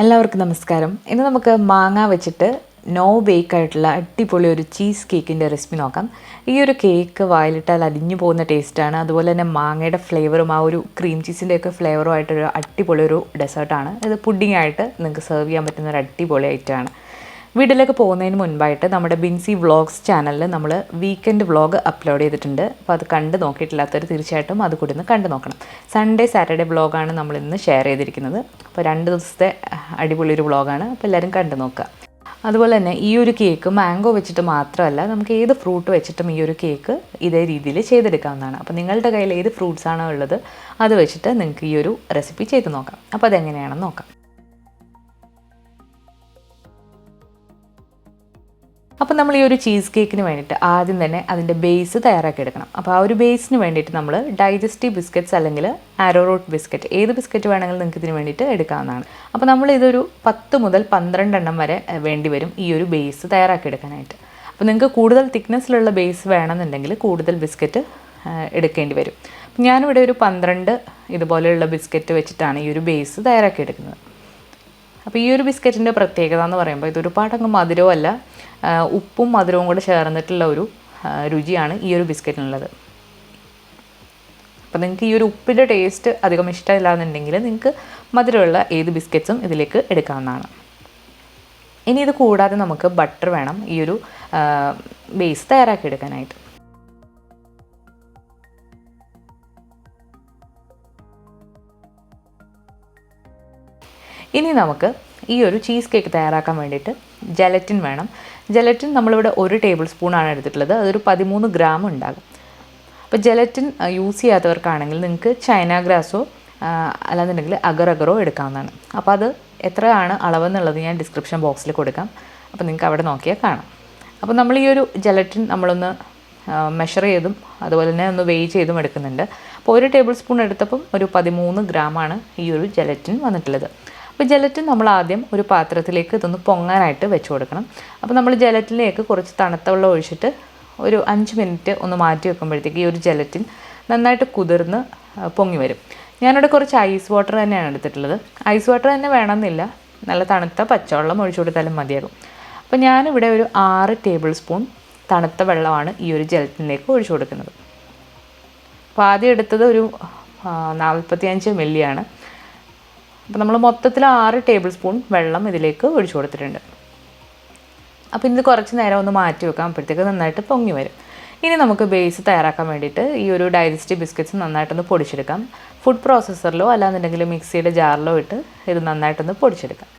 എല്ലാവർക്കും നമസ്കാരം. ഇന്ന് നമുക്ക് മാങ്ങ വെച്ചിട്ട് നോ ബേക്ക് ആയിട്ടുള്ള അടിപൊളി ഒരു ചീസ് കേക്കിൻ്റെ റെസിപ്പി നോക്കാം. ഈ ഒരു കേക്ക് വായിലിട്ടാൽ അലിഞ്ഞു പോകുന്ന ടേസ്റ്റാണ്. അതുപോലെ തന്നെ മാങ്ങയുടെ ഫ്ലേവറും ആ ഒരു ക്രീം ചീസിൻ്റെയൊക്കെ ഫ്ലേവറും ആയിട്ടൊരു അടിപൊളി ഒരു ഡെസേർട്ടാണ്. ഇത് പുഡിംഗ് ആയിട്ട് നിങ്ങൾക്ക് സെർവ് ചെയ്യാൻ പറ്റുന്ന ഒരു അടിപൊളി ഐറ്റമാണ്. വീട്ടിലേക്ക് പോകുന്നതിന് മുൻപായിട്ട് നമ്മുടെ ബിൻസി വ്ളോഗ്സ് ചാനലിൽ നമ്മൾ വീക്കെൻഡ് വ്ളോഗ് അപ്ലോഡ് ചെയ്തിട്ടുണ്ട്. അപ്പോൾ അത് കണ്ട് നോക്കിയിട്ടില്ലാത്തവർ തീർച്ചയായിട്ടും അത് കൂടി ഒന്ന് കണ്ടു നോക്കണം. സൺഡേ സാറ്റർഡേ വ്ളോഗാണ് നമ്മളിന്ന് ഷെയർ ചെയ്തിരിക്കുന്നത്. അപ്പോൾ 2 ദിവസത്തെ അടിപൊളി ഒരു വ്ളോഗാണ്. അപ്പോൾ എല്ലാവരും കണ്ടു നോക്കുക. അതുപോലെ തന്നെ ഈ ഒരു കേക്ക് മാംഗോ വെച്ചിട്ട് മാത്രമല്ല, നമുക്ക് ഏത് ഫ്രൂട്ട് വെച്ചിട്ടും ഈ ഒരു കേക്ക് ഇതേ രീതിയിൽ ചെയ്തെടുക്കാവുന്നതാണ്. അപ്പോൾ നിങ്ങളുടെ കയ്യിൽ ഏത് ഫ്രൂട്ട്സ് ആണോ ഉള്ളത് അത് വെച്ചിട്ട് നിങ്ങൾക്ക് ഈ ഒരു റെസിപ്പി ചെയ്ത് നോക്കാം. അപ്പോൾ അതെങ്ങനെയാണെന്ന് നോക്കാം. അപ്പോൾ നമ്മൾ ഈ ഒരു ചീസ് കേക്കിന് വേണ്ടിയിട്ട് ആദ്യം തന്നെ അതിൻ്റെ ബേസ് തയ്യാറാക്കി എടുക്കണം. അപ്പോൾ ആ ഒരു ബേസിന് വേണ്ടിയിട്ട് നമ്മൾ ഡൈജസ്റ്റീവ് ബിസ്ക്കറ്റ്സ് അല്ലെങ്കിൽ ആരോറൂട്ട് ബിസ്ക്കറ്റ്, ഏത് ബിസ്ക്കറ്റ് വേണമെങ്കിലും നിങ്ങൾക്ക് ഇതിന് വേണ്ടിയിട്ട് എടുക്കാവുന്നതാണ്. അപ്പോൾ നമ്മൾ ഇതൊരു 10 മുതൽ 12 എണ്ണം വരെ വേണ്ടി വരും ഈ ഒരു ബേസ് തയ്യാറാക്കി എടുക്കാനായിട്ട്. അപ്പോൾ നിങ്ങൾക്ക് കൂടുതൽ തിക്നെസ്സിലുള്ള ബേസ് വേണമെന്നുണ്ടെങ്കിൽ കൂടുതൽ ബിസ്ക്കറ്റ് എടുക്കേണ്ടി വരും. അപ്പോൾ ഞാനിവിടെ ഒരു 12 ഇതുപോലെയുള്ള ബിസ്ക്കറ്റ് വെച്ചിട്ടാണ് ഈ ഒരു ബേസ് തയ്യാറാക്കി എടുക്കുന്നത്. അപ്പോൾ ഈ ഒരു ബിസ്ക്കറ്റിൻ്റെ പ്രത്യേകത എന്ന് പറയുമ്പോൾ ഇതൊരുപാടങ്ങ് മധുരമല്ല, ഉപ്പും മധുരവും കൂടെ ചേർന്നിട്ടുള്ള ഒരു രുചിയാണ് ഈ ഒരു ബിസ്ക്കറ്റിനുള്ളത്. അപ്പോൾ നിങ്ങൾക്ക് ഈ ഒരു ഉപ്പിൻ്റെ ടേസ്റ്റ് അധികം ഇഷ്ടമില്ല എന്നുണ്ടെങ്കിൽ നിങ്ങൾക്ക് മധുരമുള്ള ഏത് ബിസ്ക്കറ്റ്സും ഇതിലേക്ക് എടുക്കാവുന്നതാണ്. ഇനി ഇത് കൂടാതെ നമുക്ക് ബട്ടർ വേണം ഈ ഒരു ബേസ് തയ്യാറാക്കി എടുക്കാനായിട്ട്. ഇനി നമുക്ക് ഈ ഒരു ചീസ് കേക്ക് തയ്യാറാക്കാൻ വേണ്ടിയിട്ട് ജലറ്റിൻ വേണം. ജലറ്റിൻ നമ്മളിവിടെ 1 ടേബിൾ സ്പൂണാണ് എടുത്തിട്ടുള്ളത്. അതൊരു 13 ഗ്രാം ഉണ്ടാകും. അപ്പോൾ ജലറ്റിൻ യൂസ് ചെയ്യാത്തവർക്കാണെങ്കിൽ നിങ്ങൾക്ക് ചൈന ഗ്രാസോ അല്ലാന്നുണ്ടെങ്കിൽ അഗറോ എടുക്കാവുന്നതാണ്. അപ്പോൾ അത് എത്രയാണ് അളവെന്നുള്ളത് ഞാൻ ഡിസ്ക്രിപ്ഷൻ ബോക്സിൽ കൊടുക്കാം. അപ്പോൾ നിങ്ങൾക്ക് അവിടെ നോക്കിയാൽ കാണാം. അപ്പോൾ നമ്മൾ ഈ ഒരു ജലറ്റിൻ നമ്മളൊന്ന് മെഷർ ചെയ്തും അതുപോലെ തന്നെ ഒന്ന് വെയ് ചെയ്തും എടുക്കുന്നുണ്ട്. അപ്പോൾ 1 ടേബിൾ സ്പൂൺ എടുത്തപ്പം ഒരു 13 ഗ്രാമാണ് ഈ ഒരു ജലറ്റിൻ വന്നിട്ടുള്ളത്. അപ്പോൾ ജലറ്റിൻ നമ്മൾ ആദ്യം ഒരു പാത്രത്തിലേക്ക് ഇതൊന്ന് പൊങ്ങാനായിട്ട് വെച്ച് കൊടുക്കണം. അപ്പോൾ നമ്മൾ ജലറ്റിലേക്ക് കുറച്ച് തണുത്ത വെള്ളം ഒഴിച്ചിട്ട് ഒരു 5 മിനിറ്റ് ഒന്ന് മാറ്റി വെക്കുമ്പോഴത്തേക്ക് ഈ ഒരു ജലറ്റിൻ നന്നായിട്ട് കുതിർന്ന് പൊങ്ങി വരും. ഞാനിവിടെ കുറച്ച് ഐസ് വാട്ടർ തന്നെയാണ് എടുത്തിട്ടുള്ളത്. ഐസ് വാട്ടർ തന്നെ വേണമെന്നില്ല, നല്ല തണുത്ത പച്ചവെള്ളം ഒഴിച്ചു കൊടുത്താലും മതിയാകും. അപ്പോൾ ഞാനിവിടെ ഒരു 6 ടേബിൾ സ്പൂൺ തണുത്ത വെള്ളമാണ് ഈ ഒരു ജലറ്റിനിലേക്ക് ഒഴിച്ചു കൊടുക്കുന്നത്. അപ്പോൾ ആദ്യം എടുത്തത് ഒരു 45 മില്ലിയാണ്. അപ്പോൾ നമ്മൾ മൊത്തത്തിൽ 6 ടേബിൾ സ്പൂൺ വെള്ളം ഇതിലേക്ക് ഒഴിച്ചു കൊടുത്തിട്ടുണ്ട്. അപ്പോൾ ഇത് കുറച്ച് നേരം ഒന്ന് മാറ്റി വെക്കാം, അപ്പോഴത്തേക്ക് നന്നായിട്ട് പൊങ്ങി വരും. ഇനി നമുക്ക് ബേസ് തയ്യാറാക്കാൻ വേണ്ടിയിട്ട് ഈ ഒരു ഡൈജസ്റ്റീവ് ബിസ്ക്കറ്റ്സ് നന്നായിട്ടൊന്ന് പൊടിച്ചെടുക്കാം. ഫുഡ് പ്രോസസ്സറിലോ അല്ലാന്നുണ്ടെങ്കിൽ മിക്സിയുടെ ജാറിലോ ഇട്ട് ഇത് നന്നായിട്ടൊന്ന് പൊടിച്ചെടുക്കാം.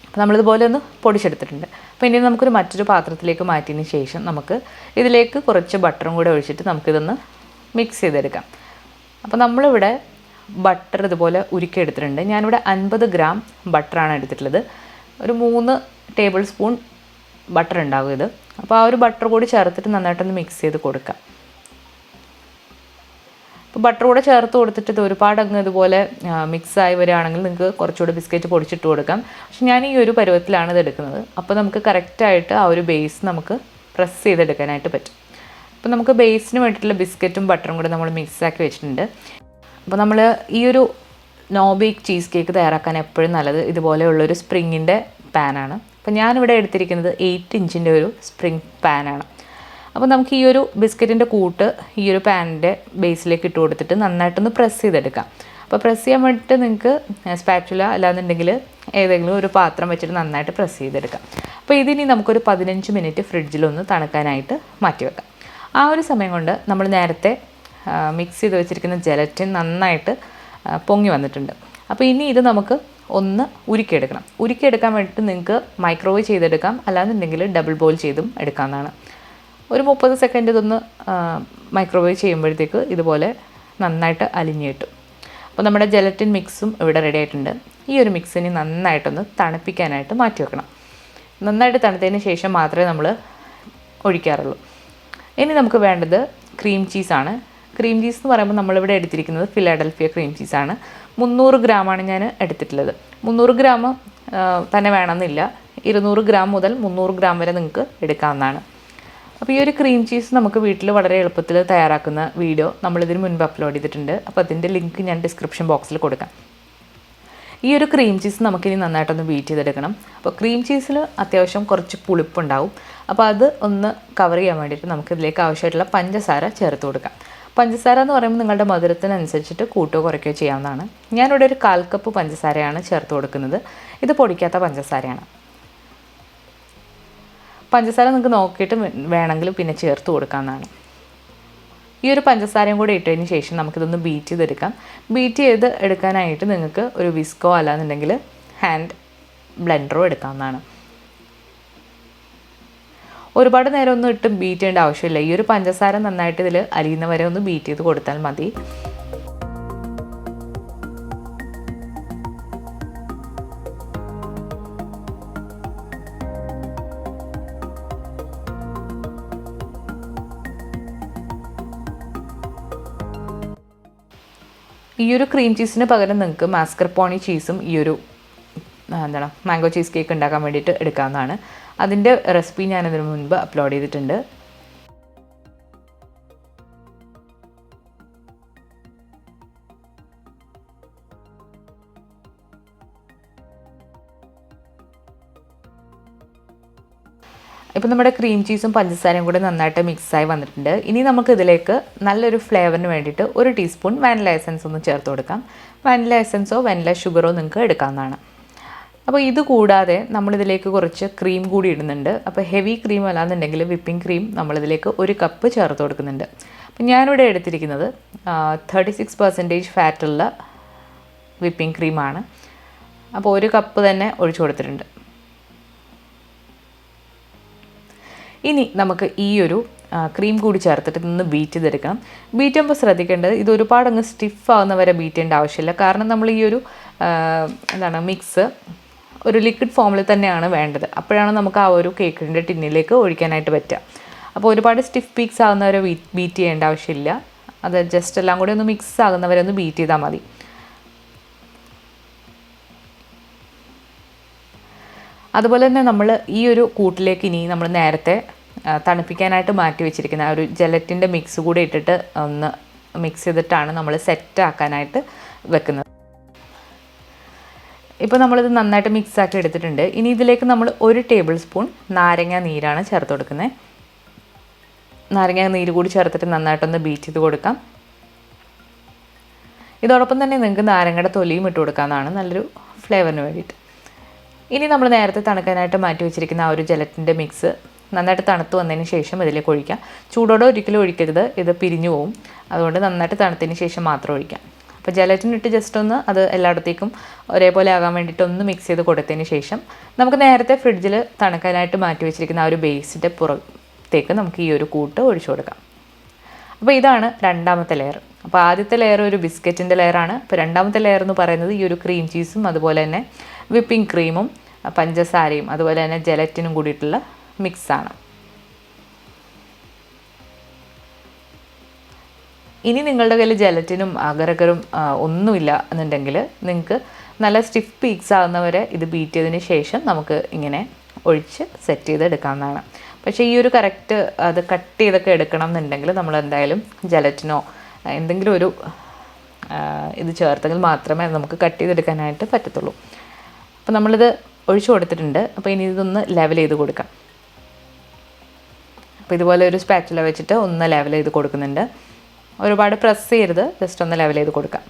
അപ്പോൾ നമ്മളിതുപോലെ ഒന്ന് പൊടിച്ചെടുത്തിട്ടുണ്ട്. അപ്പോൾ ഇനി നമുക്കൊരു മറ്റൊരു പാത്രത്തിലേക്ക് മാറ്റിയതിന് ശേഷം നമുക്ക് ഇതിലേക്ക് കുറച്ച് ബട്ടറും കൂടെ ഒഴിച്ചിട്ട് നമുക്കിതൊന്ന് മിക്സ് ചെയ്തെടുക്കാം. അപ്പോൾ നമ്മളിവിടെ ബട്ടർ ഇതുപോലെ ഉരുക്കിയെടുത്തിട്ടുണ്ട്. ഞാനിവിടെ 50 ഗ്രാം ബട്ടറാണ് എടുത്തിട്ടുള്ളത്. ഒരു 3 ടേബിൾ സ്പൂൺ ബട്ടർ ഉണ്ടാകും ഇത്. അപ്പോൾ ആ ഒരു ബട്ടർ കൂടി ചേർത്തിട്ട് നന്നായിട്ടൊന്ന് മിക്സ് ചെയ്ത് കൊടുക്കാം. അപ്പോൾ ബട്ടർ കൂടെ ചേർത്ത് കൊടുത്തിട്ട് ഇത് ഒരുപാട് അങ്ങ് ഇതുപോലെ മിക്സായി വരികയാണെങ്കിൽ നിങ്ങൾക്ക് കുറച്ചുകൂടി ബിസ്ക്കറ്റ് പൊടിച്ചിട്ട് കൊടുക്കാം. പക്ഷെ ഞാൻ ഈ ഒരു പരുവത്തിലാണ് ഇത് എടുക്കുന്നത്. അപ്പോൾ നമുക്ക് കറക്റ്റായിട്ട് ആ ഒരു ബേസ് നമുക്ക് പ്രസ് ചെയ്തെടുക്കാനായിട്ട് പറ്റും. അപ്പോൾ നമുക്ക് ബേസിന് വേണ്ടിയിട്ടുള്ള ബിസ്ക്കറ്റും ബട്ടറും കൂടെ നമ്മൾ മിക്സാക്കി വെച്ചിട്ടുണ്ട്. അപ്പോൾ നമ്മൾ ഈ ഒരു നോ ബേക്ക് ചീസ് കേക്ക് തയ്യാറാക്കാൻ എപ്പോഴും നല്ലത് ഇതുപോലെയുള്ളൊരു സ്പ്രിങ്ങിൻ്റെ പാനാണ്. അപ്പോൾ ഞാനിവിടെ എടുത്തിരിക്കുന്നത് 8 ഇഞ്ചിൻ്റെ ഒരു സ്പ്രിങ് പാനാണ്. അപ്പോൾ നമുക്ക് ഈ ഒരു ബിസ്ക്കറ്റിൻ്റെ കൂട്ട് ഈ ഒരു പാനിൻ്റെ ബേസിലേക്ക് ഇട്ട് കൊടുത്തിട്ട് നന്നായിട്ടൊന്ന് പ്രസ് ചെയ്തെടുക്കാം. അപ്പോൾ പ്രസ് ചെയ്യാൻ വേണ്ടിയിട്ട് നിങ്ങൾക്ക് സ്പാച്ചുല അല്ലാന്നുണ്ടെങ്കിൽ ഏതെങ്കിലും ഒരു പാത്രം വെച്ചിട്ട് നന്നായിട്ട് പ്രസ് ചെയ്തെടുക്കാം. അപ്പോൾ ഇതിനി നമുക്കൊരു 15 മിനിറ്റ് ഫ്രിഡ്ജിലൊന്ന് തണുക്കാനായിട്ട് മാറ്റി വെക്കാം. ആ ഒരു സമയം കൊണ്ട് നമ്മൾ നേരത്തെ മിക്സ് ചെയ്ത് വെച്ചിരിക്കുന്ന ജലറ്റിൻ നന്നായിട്ട് പൊങ്ങി വന്നിട്ടുണ്ട്. അപ്പോൾ ഇനി ഇത് നമുക്ക് ഒന്ന് ഉരുക്കിയെടുക്കണം. ഉരുക്കിയെടുക്കാൻ വേണ്ടിയിട്ട് നിങ്ങൾക്ക് മൈക്രോവേവ് ചെയ്തെടുക്കാം, അല്ലാന്നുണ്ടെങ്കിൽ ഡബിൾ ബോയിൽ ചെയ്തും എടുക്കാവുന്നതാണ്. ഒരു 30 സെക്കൻഡ് ഇതൊന്ന് മൈക്രോവേവ് ചെയ്യുമ്പോഴത്തേക്ക് ഇതുപോലെ നന്നായിട്ട് അലിഞ്ഞ് കിട്ടും. അപ്പോൾ നമ്മുടെ ജലറ്റിൻ മിക്സും ഇവിടെ റെഡി ആയിട്ടുണ്ട്. ഈ ഒരു മിക്സിന് നന്നായിട്ടൊന്ന് തണുപ്പിക്കാനായിട്ട് മാറ്റി വെക്കണം. നന്നായിട്ട് തണുത്തതിന് ശേഷം മാത്രമേ നമ്മൾ ഒഴിക്കാറുള്ളൂ. ഇനി നമുക്ക് വേണ്ടത് ക്രീം ചീസാണ്. ക്രീം ചീസ് എന്ന് പറയുമ്പോൾ നമ്മളിവിടെ എടുത്തിരിക്കുന്നത് ഫിലാഡൽഫിയ ക്രീം ചീസാണ്. 300 ഗ്രാമാണ് ഞാൻ എടുത്തിട്ടുള്ളത്. 300 ഗ്രാം തന്നെ വേണമെന്നില്ല, 200 ഗ്രാം മുതൽ 300 ഗ്രാം വരെ നിങ്ങൾക്ക് എടുക്കാവുന്നതാണ്. അപ്പോൾ ഈ ഒരു ക്രീം ചീസ് നമുക്ക് വീട്ടിൽ വളരെ എളുപ്പത്തിൽ തയ്യാറാക്കുന്ന വീഡിയോ നമ്മളിതിന് മുൻപ് അപ്ലോഡ് ചെയ്തിട്ടുണ്ട്. അപ്പോൾ അതിൻ്റെ ലിങ്ക് ഞാൻ ഡിസ്ക്രിപ്ഷൻ ബോക്സിൽ കൊടുക്കാം. ഈ ഒരു ക്രീം ചീസ് നമുക്കിനി നന്നായിട്ടൊന്ന് ബീറ്റ് ചെയ്തെടുക്കണം. അപ്പോൾ ക്രീം ചീസിൽ അത്യാവശ്യം കുറച്ച് പുളിപ്പുണ്ടാവും. അപ്പോൾ അത് ഒന്ന് കവർ ചെയ്യാൻ വേണ്ടിയിട്ട് നമുക്കിതിലേക്ക് ആവശ്യമായിട്ടുള്ള പഞ്ചസാര ചേർത്ത് കൊടുക്കാം. പഞ്ചസാര എന്ന് പറയുമ്പോൾ നിങ്ങളുടെ മധുരത്തിനനുസരിച്ചിട്ട് കൂട്ടുകയോ കുറയ്ക്കുകയോ ചെയ്യാവുന്നതാണ്. ഞാനിവിടെ ഒരു 1/4 കപ്പ് പഞ്ചസാരയാണ് ചേർത്ത് കൊടുക്കുന്നത്. ഇത് പൊടിക്കാത്ത പഞ്ചസാരയാണ്. പഞ്ചസാര നിങ്ങൾക്ക് നോക്കിയിട്ട് വേണമെങ്കിൽ പിന്നെ ചേർത്ത് കൊടുക്കാവുന്നതാണ്. ഈ ഒരു പഞ്ചസാരയും കൂടി ഇട്ടതിന് ശേഷം നമുക്കിതൊന്ന് ബീറ്റ് ചെയ്തെടുക്കാം. ബീറ്റ് ചെയ്ത് എടുക്കാനായിട്ട് നിങ്ങൾക്ക് ഒരു വിസ്കോ അല്ലാന്നുണ്ടെങ്കിൽ ഹാൻഡ് ബ്ലെൻഡറോ എടുക്കാവുന്നതാണ്. ഒരുപാട് നേരം ഒന്നും ഇട്ട് ബീറ്റ് ചെയ്യേണ്ട ആവശ്യമില്ല. ഈ ഒരു പഞ്ചസാര നന്നായിട്ട് ഇതിൽ അലിയുന്ന വരെ ഒന്ന് ബീറ്റ് ചെയ്ത് കൊടുത്താൽ മതി. ഈ ഒരു ക്രീം ചീസിന് പകരം നിങ്ങൾക്ക് മാസ്കർപോണി ചീസും ഈ ഒരു മാംഗോ ചീസ് കേക്ക് ഉണ്ടാക്കാൻ വേണ്ടിയിട്ട് എടുക്കാവുന്നതാണ്. അതിൻ്റെ റെസിപ്പി ഞാനതിന് മുൻപ് അപ്ലോഡ് ചെയ്തിട്ടുണ്ട്. ഇപ്പോൾ നമ്മുടെ ക്രീം ചീസും പഞ്ചസാരയും കൂടെ നന്നായിട്ട് മിക്സായി വന്നിട്ടുണ്ട്. ഇനി നമുക്കിതിലേക്ക് നല്ലൊരു ഫ്ലേവറിന് വേണ്ടിയിട്ട് 1 ടീസ്പൂൺ വാനില എസൻസ് ഒന്ന് ചേർത്ത് കൊടുക്കാം. വാനില എസൻസോ വാനില ഷുഗറോ നിങ്ങൾക്ക് എടുക്കാവുന്നതാണ്. അപ്പോൾ ഇത് കൂടാതെ നമ്മളിതിലേക്ക് കുറച്ച് ക്രീം കൂടി ഇടുന്നുണ്ട്. അപ്പോൾ ഹെവി ക്രീം അല്ലാന്നുണ്ടെങ്കിൽ വിപ്പിംഗ് ക്രീം നമ്മളിതിലേക്ക് 1 കപ്പ് ചേർത്ത് കൊടുക്കുന്നുണ്ട്. അപ്പോൾ ഞാനിവിടെ എടുത്തിരിക്കുന്നത് 36% ഫാറ്റുള്ള വിപ്പിംഗ് ക്രീമാണ്. അപ്പോൾ 1 കപ്പ് തന്നെ ഒഴിച്ചു കൊടുത്തിട്ടുണ്ട്. ഇനി നമുക്ക് ഈ ഒരു ക്രീം കൂടി ചേർത്തിട്ട് ഇതൊന്ന് ബീറ്റ് ചെയ്തെടുക്കണം. ബീറ്റ് ചെയ്യുമ്പോൾ ശ്രദ്ധിക്കേണ്ടത് ഇത് ഒരുപാട് അങ്ങ് സ്റ്റിഫ് ആവുന്ന വരെ ബീറ്റ് ചെയ്യേണ്ട ആവശ്യമില്ല. കാരണം നമ്മൾ ഈ ഒരു മിക്സ് ഒരു ലിക്വിഡ് ഫോമിൽ തന്നെയാണ് വേണ്ടത്. അപ്പോഴാണ് നമുക്ക് ആ ഒരു കേക്കിൻ്റെ ടിന്നിലേക്ക് ഒഴിക്കാനായിട്ട് പറ്റുക. അപ്പോൾ ഒരുപാട് സ്റ്റിഫ് പീക്സ് ആകുന്നവരെ ബീറ്റ് ചെയ്യേണ്ട ആവശ്യമില്ല. അത് ജസ്റ്റ് എല്ലാം കൂടി ഒന്ന് മിക്സ് ആകുന്നവരെ ഒന്ന് ബീറ്റ് ചെയ്താൽ മതി. അതുപോലെ തന്നെ നമ്മൾ ഈ ഒരു കൂട്ടിലേക്ക് ഇനി നമ്മൾ നേരത്തെ തണുപ്പിക്കാനായിട്ട് മാറ്റി വെച്ചിരിക്കുന്ന ആ ഒരു ജലറ്റിൻ്റെ മിക്സ് കൂടി ഇട്ടിട്ട് ഒന്ന് മിക്സ് ചെയ്തിട്ടാണ് നമ്മൾ സെറ്റ് ആക്കാനായിട്ട് വെക്കുന്നത്. ഇപ്പോൾ നമ്മളിത് നന്നായിട്ട് മിക്സാക്കി എടുത്തിട്ടുണ്ട്. ഇനി ഇതിലേക്ക് നമ്മൾ 1 ടേബിൾ സ്പൂൺ നാരങ്ങ നീരാണ് ചേർത്ത് കൊടുക്കുന്നത്. നാരങ്ങ നീര് കൂടി ചേർത്തിട്ട് നന്നായിട്ടൊന്ന് ബീറ്റ് ചെയ്ത് കൊടുക്കാം. ഇതോടൊപ്പം തന്നെ നിങ്ങൾക്ക് നാരങ്ങയുടെ തൊലിയും ഇട്ട് കൊടുക്കാവുന്നതാണ് നല്ലൊരു ഫ്ലേവറിന് വേണ്ടിയിട്ട്. ഇനി നമ്മൾ നേരത്തെ തണുക്കാനായിട്ട് മാറ്റി വെച്ചിരിക്കുന്ന ആ ഒരു ജലറ്റിൻ്റെ മിക്സ് നന്നായിട്ട് തണുത്ത് വന്നതിന് ശേഷം ഇതിലേക്ക് ഒഴിക്കാം. ചൂടോടെ ഒരിക്കലും ഒഴിക്കരുത്, ഇത് പിരിഞ്ഞു പോവും. അതുകൊണ്ട് നന്നായിട്ട് തണുത്തതിന് ശേഷം മാത്രം ഒഴിക്കാം. അപ്പോൾ ജലറ്റിൻ ഇട്ട് ജസ്റ്റ് ഒന്ന് അത് എല്ലായിടത്തേക്കും ഒരേപോലെ ആകാൻ വേണ്ടിയിട്ട് ഒന്ന് മിക്സ് ചെയ്ത് കൊടുത്തതിന് ശേഷം നമുക്ക് നേരത്തെ ഫ്രിഡ്ജിൽ തണുക്കാനായിട്ട് മാറ്റി വെച്ചിരിക്കുന്ന ആ ഒരു ബേസിൻ്റെ പുറത്തേക്ക് നമുക്ക് ഈ ഒരു കൂട്ട് ഒഴിച്ചു കൊടുക്കാം. അപ്പോൾ ഇതാണ് രണ്ടാമത്തെ ലെയർ. അപ്പോൾ ആദ്യത്തെ ലെയർ ഒരു ബിസ്ക്കറ്റിൻ്റെ ലെയറാണ്. അപ്പോൾ രണ്ടാമത്തെ ലെയർ എന്ന് പറയുന്നത് ഈ ഒരു ക്രീം ചീസും അതുപോലെ തന്നെ വിപ്പിംഗ് ക്രീമും പഞ്ചസാരയും അതുപോലെ തന്നെ ജലറ്റിനും കൂടിയിട്ടുള്ള മിക്സാണ്. ഇനി നിങ്ങളുടെ കയ്യിൽ ജലറ്റിനും അഗറും ഒന്നുമില്ല എന്നുണ്ടെങ്കിൽ നിങ്ങൾക്ക് നല്ല സ്റ്റിഫ് പീക്സ് ആകുന്നവരെ ഇത് ബീറ്റ് ചെയ്തതിന് ശേഷം നമുക്ക് ഇങ്ങനെ ഒഴിച്ച് സെറ്റ് ചെയ്തെടുക്കാവുന്നതാണ്. പക്ഷേ ഈ ഒരു കറക്റ്റ് അത് കട്ട് ചെയ്തൊക്കെ എടുക്കണം എന്നുണ്ടെങ്കിൽ നമ്മൾ എന്തായാലും ജലറ്റിനോ എന്തെങ്കിലും ഒരു ഇത് ചേർത്തെങ്കിൽ മാത്രമേ നമുക്ക് കട്ട് ചെയ്തെടുക്കാനായിട്ട് പറ്റത്തുള്ളൂ. അപ്പോൾ നമ്മളിത് ഒഴിച്ചു കൊടുത്തിട്ടുണ്ട്. അപ്പോൾ ഇനി ഇതൊന്ന് ലെവൽ ചെയ്ത് കൊടുക്കാം. അപ്പോൾ ഇതുപോലെ ഒരു സ്പാച്ചുല വെച്ചിട്ട് ഒന്ന് ലെവൽ ചെയ്ത് കൊടുക്കുന്നുണ്ട്. ഒരുപാട് പ്രസ് ചെയ്യരുത്, ജസ്റ്റ് ഒന്ന് ലെവൽ ചെയ്ത് കൊടുക്കാം.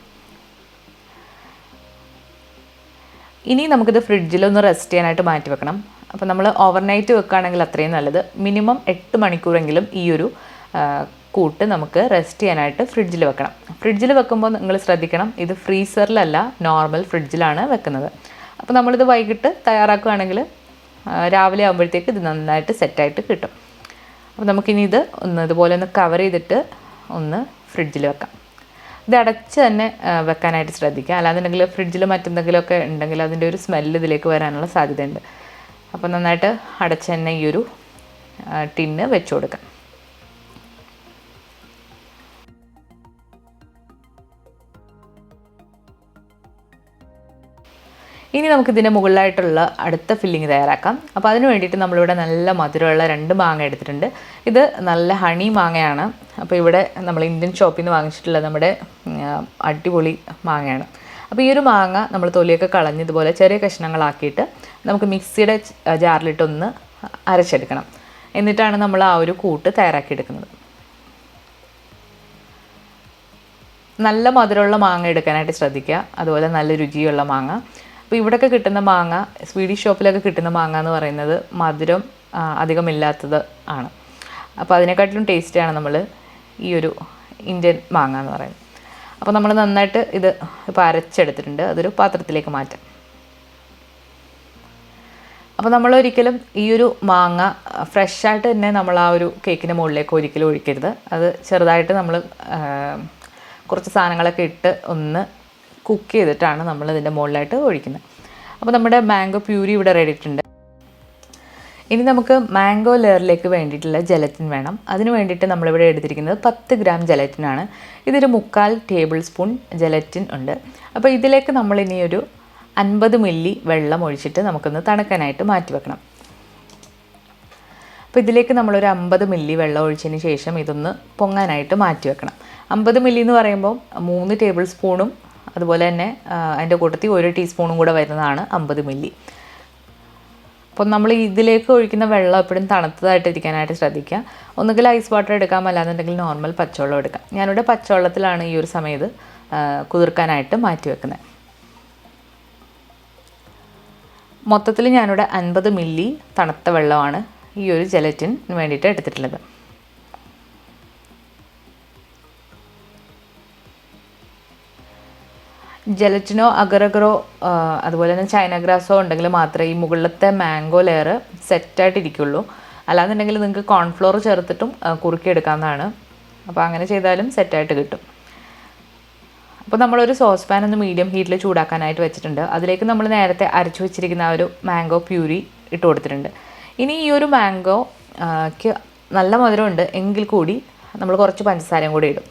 ഇനി നമുക്കിത് ഫ്രിഡ്ജിലൊന്ന് റെസ്റ്റ് ചെയ്യാനായിട്ട് മാറ്റി വെക്കണം. അപ്പോൾ നമ്മൾ ഓവർനൈറ്റ് വെക്കുകയാണെങ്കിൽ അത്രയും നല്ലത്. മിനിമം 8 മണിക്കൂറെങ്കിലും ഈ ഒരു കൂട്ട് നമുക്ക് റെസ്റ്റ് ചെയ്യാനായിട്ട് ഫ്രിഡ്ജിൽ വെക്കണം. ഫ്രിഡ്ജിൽ വെക്കുമ്പോൾ നിങ്ങൾ ശ്രദ്ധിക്കണം, ഇത് ഫ്രീസറിലല്ല നോർമൽ ഫ്രിഡ്ജിലാണ് വെക്കുന്നത്. അപ്പോൾ നമ്മളിത് വൈകിട്ട് തയ്യാറാക്കുകയാണെങ്കിൽ രാവിലെ ആകുമ്പോഴത്തേക്ക് ഇത് നന്നായിട്ട് സെറ്റായിട്ട് കിട്ടും. അപ്പോൾ നമുക്കിനി ഇത് ഇതുപോലെ ഒന്ന് കവർ ചെയ്തിട്ട് ഒന്ന് ഫ്രിഡ്ജിൽ വെക്കാം. ഇത് അടച്ച് തന്നെ വെക്കാനായിട്ട് ശ്രദ്ധിക്കുക. അല്ലാന്നുണ്ടെങ്കിൽ ഫ്രിഡ്ജിൽ മറ്റെന്തെങ്കിലുമൊക്കെ ഉണ്ടെങ്കിൽ അതിൻ്റെ ഒരു സ്മെല്ല് ഇതിലേക്ക് വരാനുള്ള സാധ്യതയുണ്ട്. അപ്പോൾ നന്നായിട്ട് അടച്ച് തന്നെ ഈ ഒരു ടിന്ന് വെച്ച് കൊടുക്കാം. ഇനി നമുക്കിതിൻ്റെ മുകളിലായിട്ടുള്ള അടുത്ത ഫില്ലിങ് തയ്യാറാക്കാം. അപ്പോൾ അതിന് വേണ്ടിയിട്ട് നമ്മളിവിടെ നല്ല മധുരമുള്ള 2 മാങ്ങ എടുത്തിട്ടുണ്ട്. ഇത് നല്ല ഹണി മാങ്ങയാണ്. അപ്പോൾ ഇവിടെ നമ്മൾ ഇന്ത്യൻ ഷോപ്പിൽ നിന്ന് വാങ്ങിച്ചിട്ടുള്ള നമ്മുടെ അടിപൊളി മാങ്ങയാണ്. അപ്പോൾ ഈ ഒരു മാങ്ങ നമ്മൾ തൊലിയൊക്കെ കളഞ്ഞ് ഇതുപോലെ ചെറിയ കഷ്ണങ്ങളാക്കിയിട്ട് നമുക്ക് മിക്സിയുടെ ജാറിലിട്ടൊന്ന് അരച്ചെടുക്കണം. എന്നിട്ടാണ് നമ്മൾ ആ ഒരു കൂട്ട് തയ്യാറാക്കിയെടുക്കുന്നത്. നല്ല മധുരമുള്ള മാങ്ങ എടുക്കാനായിട്ട് ശ്രദ്ധിക്കുക, അതുപോലെ നല്ല രുചിയുള്ള മാങ്ങ. അപ്പോൾ ഇവിടെയൊക്കെ കിട്ടുന്ന മാങ്ങ, സ്വീഡിഷ് ഷോപ്പിലൊക്കെ കിട്ടുന്ന മാങ്ങ എന്ന് പറയുന്നത് മധുരം അധികമില്ലാത്തത് ആണ്. അപ്പോൾ അതിനെക്കാട്ടിലും ടേസ്റ്റിയാണ് നമ്മൾ ഈ ഒരു ഇന്ത്യൻ മാങ്ങ എന്ന് പറയുന്നത്. അപ്പോൾ നമ്മൾ നന്നായിട്ട് ഇത് ഇപ്പോൾ അരച്ചെടുത്തിട്ടുണ്ട്. അതൊരു പാത്രത്തിലേക്ക് മാറ്റാം. അപ്പോൾ നമ്മളൊരിക്കലും ഈ ഒരു മാങ്ങ ഫ്രഷായിട്ട് തന്നെ നമ്മൾ ആ ഒരു കേക്കിൻ്റെ മുകളിലേക്ക് ഒരിക്കലും ഒഴിക്കരുത്. അത് ചെറുതായിട്ട് നമ്മൾ കുറച്ച് സാധനങ്ങളൊക്കെ ഇട്ട് ഒന്ന് കുക്ക് ചെയ്തിട്ടാണ് നമ്മൾ ഇതിൻ്റെ മുകളിലായിട്ട് ഒഴിക്കുന്നത്. അപ്പോൾ നമ്മുടെ മാംഗോ പ്യൂരി ഇവിടെ റെഡി ആയിട്ടുണ്ട്. ഇനി നമുക്ക് മാംഗോ ലെയറിലേക്ക് വേണ്ടിയിട്ടുള്ള ജലറ്റിൻ വേണം. അതിന് വേണ്ടിയിട്ട് നമ്മളിവിടെ എടുത്തിരിക്കുന്നത് 10 ഗ്രാം ജലറ്റിനാണ്. ഇതൊരു 3/4 ടേബിൾ സ്പൂൺ ജലറ്റിൻ ഉണ്ട്. അപ്പോൾ ഇതിലേക്ക് നമ്മളിനി ഒരു 50 മില്ലി വെള്ളം ഒഴിച്ചിട്ട് നമുക്കൊന്ന് തണുക്കാനായിട്ട് മാറ്റി വെക്കണം. അപ്പോൾ ഇതിലേക്ക് നമ്മളൊരു 50 മില്ലി വെള്ളം ഒഴിച്ചതിന് ശേഷം ഇതൊന്ന് പൊങ്ങാനായിട്ട് മാറ്റി വെക്കണം. 50 മില്ലി എന്ന് പറയുമ്പോൾ 3 ടേബിൾ സ്പൂണും അതുപോലെ തന്നെ അതിൻ്റെ കൂട്ടത്തിൽ 1 ടീസ്പൂണും കൂടെ വരുന്നതാണ് 50 മില്ലി. അപ്പോൾ നമ്മൾ ഇതിലേക്ക് ഒഴിക്കുന്ന വെള്ളം എപ്പോഴും തണുത്തതായിട്ട് ഇരിക്കാനായിട്ട് ശ്രദ്ധിക്കുക. ഒന്നുകിൽ ഐസ് വാട്ടർ എടുക്കാം, അല്ലാന്നുണ്ടെങ്കിൽ നോർമൽ പച്ചവെള്ളം എടുക്കാം. ഞാനിവിടെ പച്ചവെള്ളത്തിലാണ് ഈ ഒരു സമയത്ത് കുതിർക്കാനായിട്ട് മാറ്റി വെക്കുന്നത്. മൊത്തത്തിൽ ഞാനിവിടെ 50 മില്ലി തണുത്ത വെള്ളമാണ് ഈ ഒരു ജലറ്റിന് വേണ്ടിയിട്ട് എടുത്തിട്ടുള്ളത്. ജലറ്റിനോ അഗറോ അതുപോലെ തന്നെ ചൈന ഗ്രാസോ ഉണ്ടെങ്കിൽ മാത്രമേ ഈ മുകളിലത്തെ മാംഗോ ലെയർ സെറ്റായിട്ടിരിക്കുള്ളൂ. അല്ലാന്നുണ്ടെങ്കിൽ നിങ്ങൾക്ക് കോൺഫ്ലോർ ചേർത്തിട്ടും കുറുക്കിയെടുക്കാവുന്നതാണ്. അപ്പോൾ അങ്ങനെ ചെയ്താലും സെറ്റായിട്ട് കിട്ടും. അപ്പോൾ നമ്മളൊരു സോസ് പാൻ ഒന്ന് മീഡിയം ഹീറ്റിൽ ചൂടാക്കാനായിട്ട് വെച്ചിട്ടുണ്ട്. അതിലേക്ക് നമ്മൾ നേരത്തെ അരച്ചു വെച്ചിരിക്കുന്ന ആ ഒരു മാംഗോ പ്യൂരി ഇട്ട് കൊടുത്തിട്ടുണ്ട്. ഇനി ഈ ഒരു മാംഗോക്ക് നല്ല മധുരമുണ്ട് എങ്കിൽ കൂടി നമ്മൾ കുറച്ച് പഞ്ചസാരയും കൂടി ഇടും.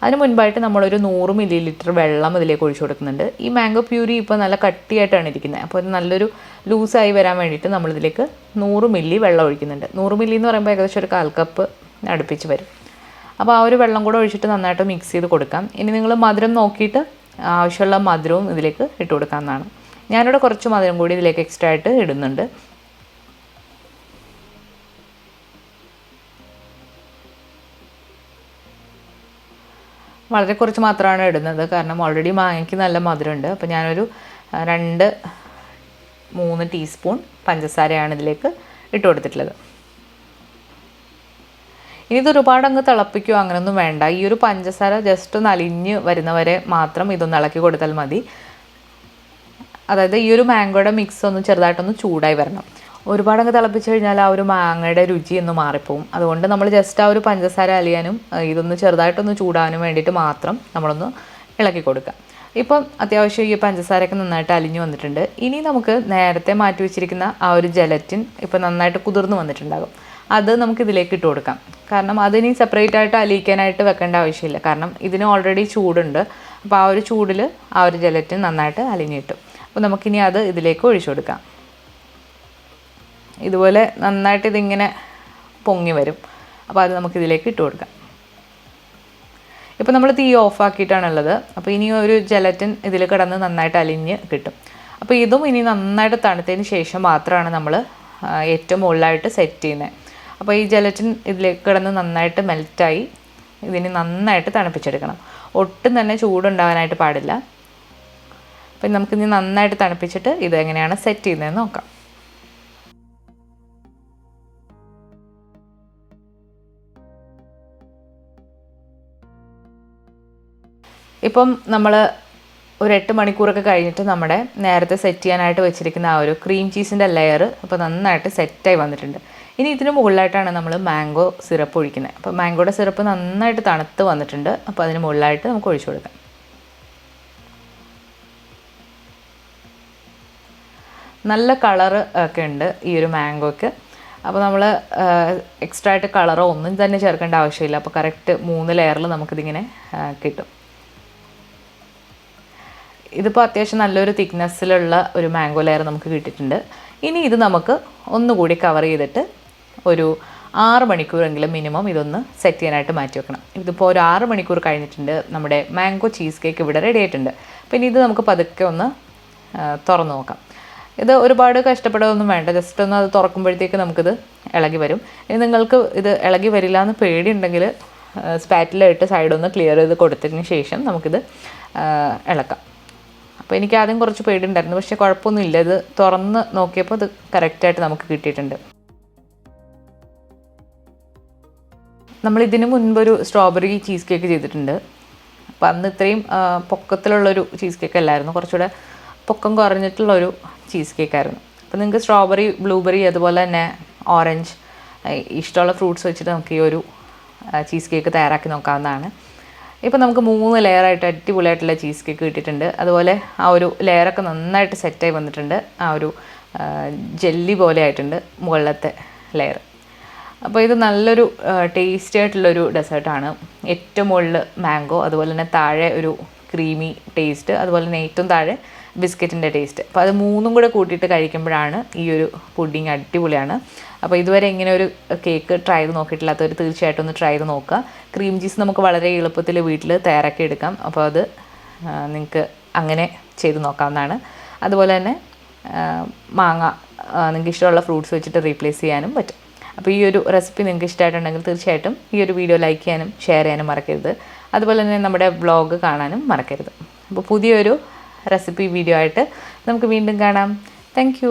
അതിന് മുൻപായിട്ട് നമ്മളൊരു 100 മില്ലി ലിറ്റർ വെള്ളം ഇതിലേക്ക് ഒഴിച്ചു കൊടുക്കുന്നുണ്ട്. ഈ മാംഗോ പ്യൂരി ഇപ്പോൾ നല്ല കട്ടിയായിട്ടാണ് ഇരിക്കുന്നത്. അപ്പോൾ ഇത് നല്ലൊരു ലൂസായി വരാൻ വേണ്ടിയിട്ട് നമ്മളിതിലേക്ക് 100 മില്ലി വെള്ളം ഒഴിക്കുന്നുണ്ട്. 100 മില്ലി എന്ന് പറയുമ്പോൾ ഏകദേശം ഒരു 1/4 കപ്പ് അടുപ്പിച്ച് വരും. അപ്പോൾ ആ ഒരു വെള്ളം കൂടെ ഒഴിച്ചിട്ട് നന്നായിട്ട് മിക്സ് ചെയ്ത് കൊടുക്കാം. ഇനി നിങ്ങൾ മധുരം നോക്കിയിട്ട് ആവശ്യമുള്ള മധുരവും ഇതിലേക്ക് ഇട്ട് കൊടുക്കാവുന്നതാണ്. ഞാനിവിടെ കുറച്ച് മധുരം കൂടി ഇതിലേക്ക് എക്സ്ട്രാ ആയിട്ട് ഇടുന്നുണ്ട്. വളരെ കുറച്ച് മാത്രമാണ് ഇടുന്നത്, കാരണം ഓൾറെഡി മാങ്ങയ്ക്ക് നല്ല മധുരമുണ്ട്. അപ്പോൾ ഞാനൊരു 2-3 ടീസ്പൂൺ പഞ്ചസാരയാണ് ഇതിലേക്ക് ഇട്ട് കൊടുത്തിട്ടുള്ളത്. ഇനി ഇത് ഒരുപാട് അങ്ങ് തിളപ്പിക്കുകയോ അങ്ങനെയൊന്നും വേണ്ട. ഈ ഒരു പഞ്ചസാര ജസ്റ്റ് ഒന്ന് അലിഞ്ഞ് വരുന്നവരെ മാത്രം ഇതൊന്ന് ഇളക്കി കൊടുത്താൽ മതി. അതായത് ഈ ഒരു മാംഗോയുടെ മിക്സ് ഒന്ന് ചെറുതായിട്ടൊന്ന് ചൂടായി വരണം. ഒരുപാട് അങ്ങ് തിളപ്പിച്ച് കഴിഞ്ഞാൽ ആ ഒരു മാങ്ങയുടെ രുചി ഒന്ന് മാറിപ്പോവും. അതുകൊണ്ട് നമ്മൾ ജസ്റ്റ് ആ ഒരു പഞ്ചസാര അലിയാനും ഇതൊന്ന് ചെറുതായിട്ടൊന്ന് ചൂടാനും വേണ്ടിയിട്ട് മാത്രം നമ്മളൊന്ന് ഇളക്കി കൊടുക്കുക. ഇപ്പം അത്യാവശ്യം ഈ പഞ്ചസാരയൊക്കെ നന്നായിട്ട് അലിഞ്ഞു വന്നിട്ടുണ്ട്. ഇനി നമുക്ക് നേരത്തെ മാറ്റി വെച്ചിരിക്കുന്ന ആ ഒരു ജലറ്റിൻ ഇപ്പോൾ നന്നായിട്ട് കുതിർന്ന് വന്നിട്ടുണ്ടാകും. അത് നമുക്ക് ഇതിലേക്ക് ഇട്ട് കൊടുക്കാം. കാരണം അതിനി സെപ്പറേറ്റ് ആയിട്ട് അലിയിക്കാനായിട്ട് വെക്കേണ്ട ആവശ്യമില്ല. കാരണം ഇതിന് ഓൾറെഡി ചൂടുണ്ട്. അപ്പോൾ ആ ഒരു ചൂടിൽ ആ ഒരു ജലറ്റിൻ നന്നായിട്ട് അലിഞ്ഞു കിട്ടും. അപ്പോൾ നമുക്കിനി അത് ഇതിലേക്ക് ഒഴിച്ചു കൊടുക്കാം. ഇതുപോലെ നന്നായിട്ട് ഇതിങ്ങനെ പൊങ്ങി വരും. അപ്പോൾ അത് നമുക്കിതിലേക്ക് ഇട്ട് കൊടുക്കാം. ഇപ്പോൾ നമ്മൾ തീ ഓഫാക്കിയിട്ടാണുള്ളത്. അപ്പോൾ ഇനി ഒരു ജലറ്റിൻ ഇതിൽ കിടന്ന് നന്നായിട്ട് അലിഞ്ഞ് കിട്ടും. അപ്പോൾ ഇതും ഇനി നന്നായിട്ട് തണുത്തതിന് ശേഷം മാത്രമാണ് നമ്മൾ ഏറ്റവും മുകളിലായിട്ട് സെറ്റ് ചെയ്യുന്നത്. അപ്പോൾ ഈ ജലറ്റിൻ ഇതിലേക്ക് കിടന്ന് നന്നായിട്ട് മെൽറ്റായി ഇതിന് നന്നായിട്ട് തണുപ്പിച്ചെടുക്കണം. ഒട്ടും തന്നെ ചൂടുണ്ടാകാനായിട്ട് പാടില്ല. അപ്പം നമുക്കിനി നന്നായിട്ട് തണുപ്പിച്ചിട്ട് ഇത് എങ്ങനെയാണ് സെറ്റ് ചെയ്യുന്നതെന്ന് നോക്കാം. ഇപ്പം നമ്മൾ ഒരു 8 മണിക്കൂറൊക്കെ കഴിഞ്ഞിട്ട് നമ്മുടെ നേരത്തെ സെറ്റ് ചെയ്യാനായിട്ട് വെച്ചിരിക്കുന്ന ആ ഒരു ക്രീം ചീസിൻ്റെ ലെയർ ഇപ്പോൾ നന്നായിട്ട് സെറ്റായി വന്നിട്ടുണ്ട്. ഇനി ഇതിന് മുകളിലായിട്ടാണ് നമ്മൾ മാംഗോ സിറപ്പ് ഒഴിക്കുന്നത്. അപ്പോൾ മാംഗോയുടെ സിറപ്പ് നന്നായിട്ട് തണുത്ത് വന്നിട്ടുണ്ട്. അപ്പോൾ അതിന് മുകളിലായിട്ട് നമുക്ക് ഒഴിച്ചു കൊടുക്കാം. നല്ല കളറ് ഒക്കെ ഉണ്ട് ഈ ഒരു മാംഗോയ്ക്ക്. അപ്പോൾ നമ്മൾ എക്സ്ട്രാ ആയിട്ട് കളറോ ഒന്നും തന്നെ ചേർക്കേണ്ട ആവശ്യമില്ല. അപ്പോൾ കറക്റ്റ് 3 ലെയറിൽ നമുക്കിതിങ്ങനെ കിട്ടും. ഇതിപ്പോൾ അത്യാവശ്യം നല്ലൊരു തിക്നെസ്സിലുള്ള ഒരു മാംഗോ ലെയർ നമുക്ക് കിട്ടിയിട്ടുണ്ട്. ഇനി ഇത് നമുക്ക് ഒന്നുകൂടി കവർ ചെയ്തിട്ട് ഒരു 6 മണിക്കൂറെങ്കിലും മിനിമം ഇതൊന്ന് സെറ്റ് ചെയ്യാനായിട്ട് മാറ്റി വെക്കണം. ഇതിപ്പോൾ ഒരു 6 മണിക്കൂർ കഴിഞ്ഞിട്ടുണ്ട്. നമ്മുടെ മാംഗോ ചീസ് കേക്ക് ഇവിടെ റെഡി ആയിട്ടുണ്ട്. പിന്നെ ഇത് നമുക്ക് പതുക്കെ ഒന്ന് തുറന്ന് നോക്കാം. ഇത് ഒരുപാട് കഷ്ടപ്പെടുകയൊന്നും വേണ്ട, ജസ്റ്റ് ഒന്ന് അത് തുറക്കുമ്പോഴത്തേക്ക് നമുക്കിത് ഇളകി വരും. ഇനി നിങ്ങൾക്ക് ഇത് ഇളകി വരില്ല എന്ന് പേടിയുണ്ടെങ്കിൽ സ്പാറ്റിലായിട്ട് സൈഡൊന്ന് ക്ലിയർ ചെയ്ത് കൊടുത്തതിന് ശേഷം നമുക്കിത് ഇളക്കാം. അപ്പോൾ എനിക്ക് ആദ്യം കുറച്ച് പേടിയുണ്ടായിരുന്നു, പക്ഷേ കുഴപ്പമൊന്നുമില്ല. ഇത് തുറന്ന് നോക്കിയപ്പോൾ ഇത് കറക്റ്റായിട്ട് നമുക്ക് കിട്ടിയിട്ടുണ്ട്. നമ്മളിതിന് മുൻപൊരു സ്ട്രോബെറി ചീസ് കേക്ക് ചെയ്തിട്ടുണ്ട്. അപ്പോൾ അന്ന് ഇത്രയും പൊക്കത്തിലുള്ളൊരു ചീസ് കേക്ക് അല്ലായിരുന്നു, കുറച്ചുകൂടെ പൊക്കം കുറഞ്ഞിട്ടുള്ളൊരു ചീസ് കേക്കായിരുന്നു. അപ്പോൾ നിങ്ങൾക്ക് സ്ട്രോബെറി, ബ്ലൂബെറി, അതുപോലെ തന്നെ ഓറഞ്ച് ഇഷ്ടമുള്ള ഫ്രൂട്ട്സ് വെച്ചിട്ട് നമുക്ക് ഈ ഒരു ചീസ് കേക്ക് തയ്യാറാക്കി നോക്കാവുന്നതാണ്. ഇപ്പോൾ നമുക്ക് 3 ലെയറായിട്ട് അടിപൊളിയായിട്ടുള്ള ചീസ് കേക്ക് കിട്ടിയിട്ടുണ്ട്. അതുപോലെ ആ ഒരു ലെയറൊക്കെ നന്നായിട്ട് സെറ്റായി വന്നിട്ടുണ്ട്. ആ ഒരു ജെല്ലി പോലെ ആയിട്ടുണ്ട് മുകളിലത്തെ ലെയർ. അപ്പോൾ ഇത് നല്ലൊരു ടേസ്റ്റി ആയിട്ടുള്ളൊരു ഡെസേർട്ടാണ്. ഏറ്റവും മുകളിൽ മാംഗോ, അതുപോലെ തന്നെ താഴെ ഒരു ക്രീമി ടേസ്റ്റ്, അതുപോലെ തന്നെ ഏറ്റവും താഴെ ബിസ്ക്കറ്റിൻ്റെ ടേസ്റ്റ്. അപ്പോൾ അത് 3ഉം കൂടെ കൂട്ടിയിട്ട് കഴിക്കുമ്പോഴാണ് ഈ ഒരു പുഡിങ് അടിപൊളിയാണ്. അപ്പോൾ ഇതുവരെ ഇങ്ങനെ ഒരു കേക്ക് ട്രൈ ചെയ്ത് നോക്കിയിട്ടില്ലാത്തവർ തീർച്ചയായിട്ടും ഒന്ന് ട്രൈ ചെയ്ത് നോക്കുക. ക്രീം ചീസ് നമുക്ക് വളരെ എളുപ്പത്തിൽ വീട്ടിൽ തയ്യാറാക്കി എടുക്കാം. അപ്പോൾ അത് നിങ്ങൾക്ക് അങ്ങനെ ചെയ്ത് നോക്കാവുന്നതാണ്. അതുപോലെ തന്നെ മാങ്ങ നിങ്ങൾക്ക് ഇഷ്ടമുള്ള ഫ്രൂട്ട്സ് വെച്ചിട്ട് റീപ്ലേസ് ചെയ്യാനും പറ്റും. അപ്പോൾ ഈ ഒരു റെസിപ്പി നിങ്ങൾക്ക് ഇഷ്ടമായിട്ടുണ്ടെങ്കിൽ തീർച്ചയായിട്ടും ഈ ഒരു വീഡിയോ ലൈക്ക് ചെയ്യാനും ഷെയർ ചെയ്യാനും മറക്കരുത്. അതുപോലെ തന്നെ നമ്മുടെ വ്ളോഗ് കാണാനും മറക്കരുത്. അപ്പോൾ പുതിയൊരു റെസിപ്പി വീഡിയോ ആയിട്ട് നമുക്ക് വീണ്ടും കാണാം. താങ്ക്